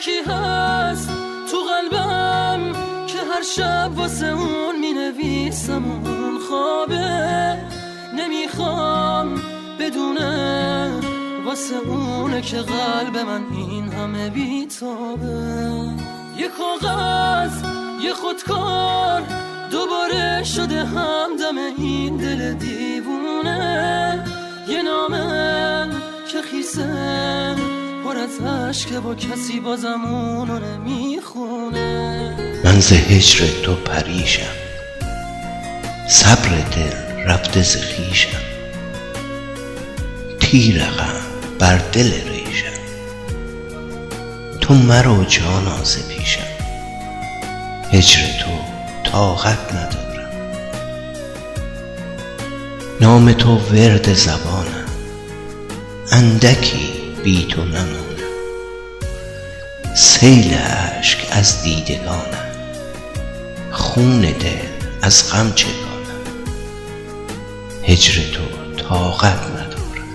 یکی هست تو قلبم که هر شب واسه اون می نویسم اون خوابه، نمیخوام بدونه واسه اونه که قلب من این همه بیتابه. یه کاغذ یه خودکار دوباره شده همدم این دل دیوونه، یه نامه که خیسه پر از عشقه و کسی بازم اونو نمیخونه. من ز هجر تو پریشم، صبر دل رفته ز خویشم، تیر غم بر دل ریشم، تو مرو جانا ز پیشم. هجر تو طاقت ندارم، نام تو ورد زبانم، اندکی بی تو نمانم، سیل اشک از دیدگانم، خون دل از غم چکانم. هجر تو طاقت ندارم،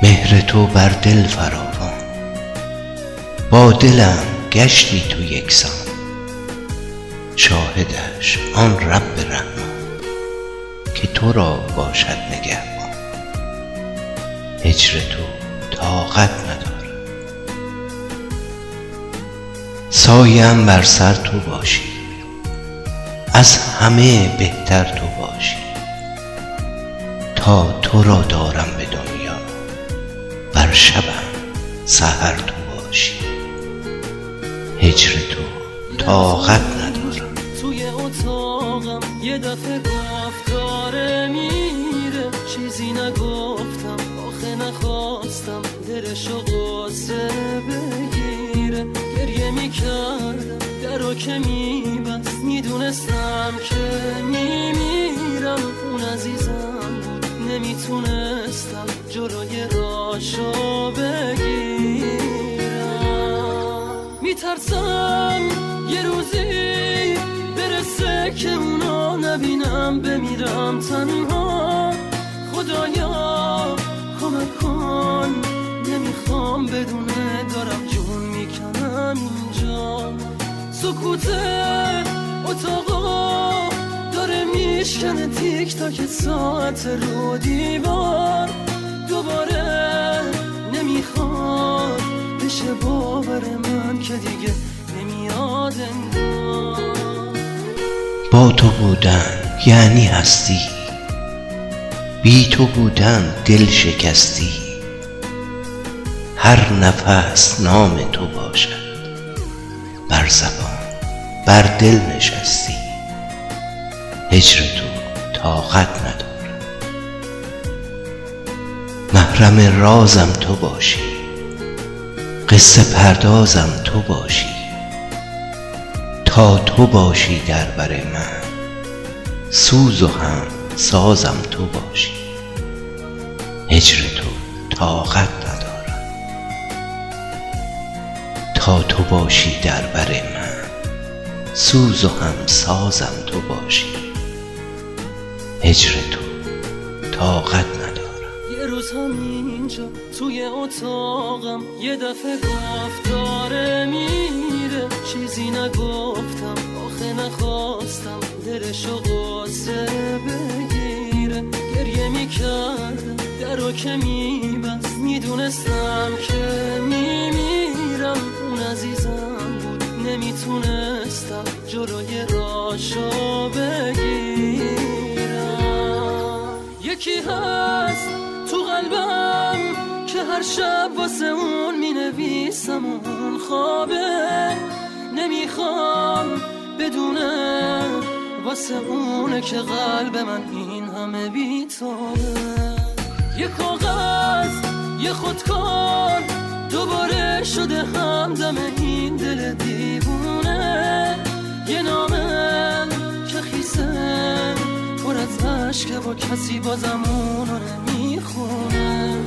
مهر تو بر دل فراوان، با دلم گشتی تو یکسان، شاهدش آن رب رحمان که تو را باشد نگهبان. هجر تو طاقت ندارم، سایه‌ام بر سر تو باشی، از همه بهتر تو باشی، تا تو را دارم به دنیا، بر شبم سحر تو باشی. هجر تو طاقت ندارم. توی اتاقم یه دفعه گفت داره میره، چیزی نگفتم آخه نخواستم دلشو قصه بگیره. گریه میکردم درو که میبست، میدونستم که میمیرم. اون عزیزم بود نمیتونستم جلوی راشو بگیرم. میترسم یه روزی برسه که اونو نبینم، بمیرم تنها. خدایا کمک کن، نمیخوام بدونه دارم جون میکنم اینجا. سکوت اتاقا داره میشکنه تیک تاک ساعت رو دیوار. دوباره نمیخواد بشه باور من که دیگه نمیاد انگار. با تو بودن یعنی هستی، بی تو بودن دل شکستی. هر نفس نام تو باشد، بر زبان بر دل نشستی. هجر تو طاقت ندارم، محرم رازم تو باشی، قصه پردازم تو باشی، تا تو باشی در بر من، سوز و هم سازم تو باشی. هجر تو طاقت ندارم، تا تو باشی در بر من، سوز و هم سازم تو باشی. هجر تو طاقت ندارم. یه روز همینجا توی اتاقم یه دفعه گفت داره میره، چیزی نگفتم آخه نخواستم دلشو قصه بگیره. گریه میکردم درو که میبست، میدونستم که میمیرم. اون عزیزم بود نمیتونستم جلوی راشو بگیرم. یکی هست تو قلبم که هر شب واسه اون می نویسم اون خوابه، نمیخوام بدونه واسه اونه که قلب من این همه بیتابه. یه کاغذ یه خودکار دوباره شده همدم این دل دیوونه، یه نامه که خیسه پر از عشقه و کسی بازم اونو نمیخونه.